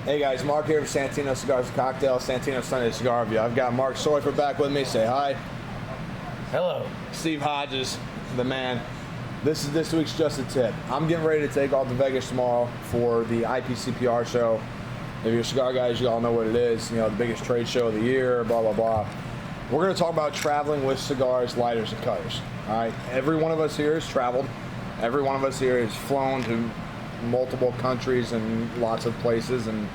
Hey guys, Mark here from Santino Cigars and Cocktails, Santino Sunday Cigar Review. I've got Mark Soyfer back with me. Say hi. Hello. Steve Hodges, the man. This is this week's Just a Tip. I'm getting ready to take off to Vegas tomorrow for the IPCPR show. If you're cigar guys, you all know what it is. You know, the biggest trade show of the year, blah, blah, blah. We're going to talk about traveling with cigars, lighters, and cutters. All right? Every one of us here has traveled. Every one of us here has flown to multiple countries and lots of places and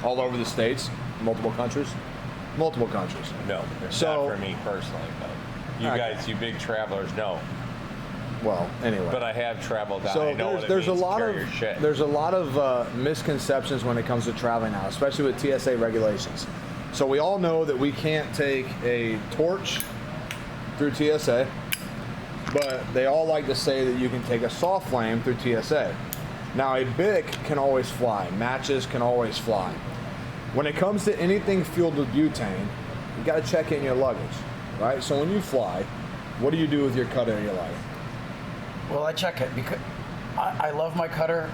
all over the states. Multiple countries? Multiple countries. No, not for me personally, but you guys, you big travelers, no. Well, anyway. But I have traveled down. So I know there's what it means a lot to of carry your shit. there's a lot of misconceptions when it comes to traveling now, especially with TSA regulations. So we all know that we can't take a torch through TSA, but they all like to say that you can take a soft flame through TSA. Now a Bic can always fly, matches can always fly. When it comes to anything fueled with butane, you got to check in your luggage, right? So when you fly, what do you do with your cutter and your lighter? Well, I check it because I love my cutter,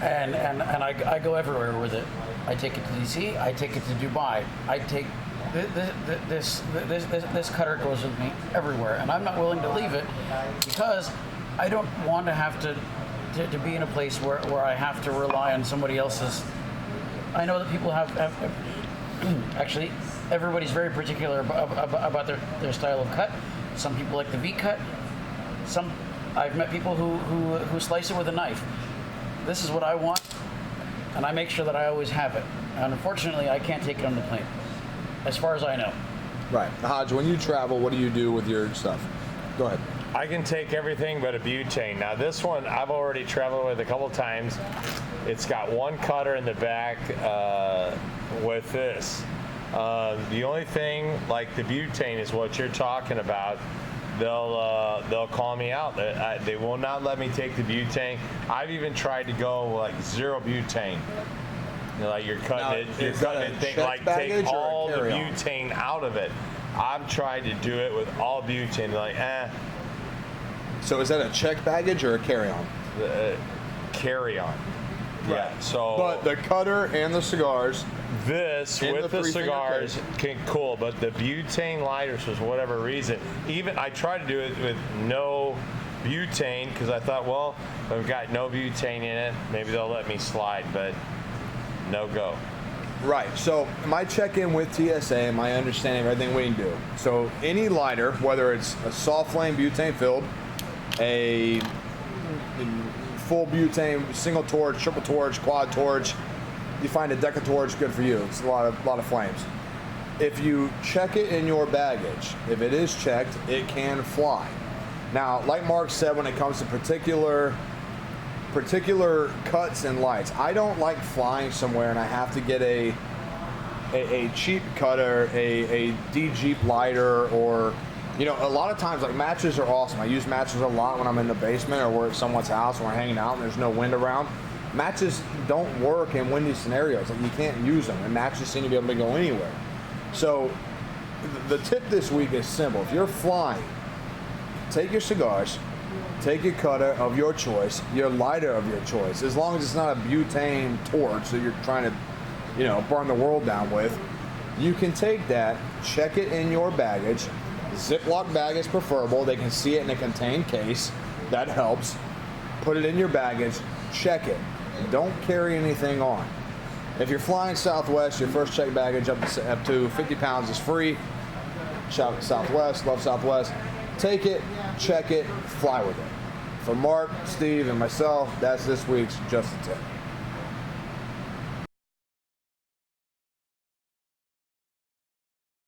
and I go everywhere with it. I take it to DC. I take it to Dubai. I take this cutter goes with me everywhere, and I'm not willing to leave it because I don't want to have to be in a place where I have to rely on somebody else's. I know that people have actually, everybody's very particular about their style of cut. Some people like the V cut. I've met people who slice it with a knife. This is what I want, and I make sure that I always have it. And unfortunately, I can't take it on the plane, as far as I know. Right. Hodge, when you travel, what do you do with your stuff? Go ahead. I can take everything but a butane. Now this one I've already traveled with a couple times. It's got one cutter in the back with this. The only thing like the butane is what you're talking about. They'll call me out. They will not let me take the butane. I've even tried to go like zero butane. You know, like you're cutting take all the butane out of it. I've tried to do it with all butane. Like, So is that a check baggage or a carry-on? Carry-on. Right. Yeah. So. But the cutter and the cigars. This with the cigars can cool, but the butane lighters, for whatever reason, even I tried to do it with no butane because I thought, well, I've got no butane in it, maybe they'll let me slide, but no go. Right. So my check-in with TSA, my understanding of everything we can do. So any lighter, whether it's a soft flame butane filled, a full butane, single torch, triple torch, quad torch. You find a deca torch, good for you. It's a lot of flames. If you check it in your baggage, if it is checked, it can fly. Now, like Mark said, when it comes to particular cuts and lights, I don't like flying somewhere and I have to get a cheap cutter, a D-Jeep lighter, or you know, a lot of times, like matches are awesome. I use matches a lot when I'm in the basement or we're at someone's house and we're hanging out and there's no wind around. Matches don't work in windy scenarios. Like you can't use them, and matches seem to be able to go anywhere. So the tip this week is simple. If you're flying, take your cigars, take your cutter of your choice, your lighter of your choice, as long as it's not a butane torch that you're trying to, you know, burn the world down with. You can take that, check it in your baggage. Ziploc bag is preferable. They can see it in a contained case. That helps. Put it in your baggage. Check it. Don't carry anything on. If you're flying Southwest, your first check baggage up to 50 pounds is free. Shout out Southwest. Love Southwest. Take it, check it, fly with it. For Mark, Steve, and myself, that's this week's Just a Tip.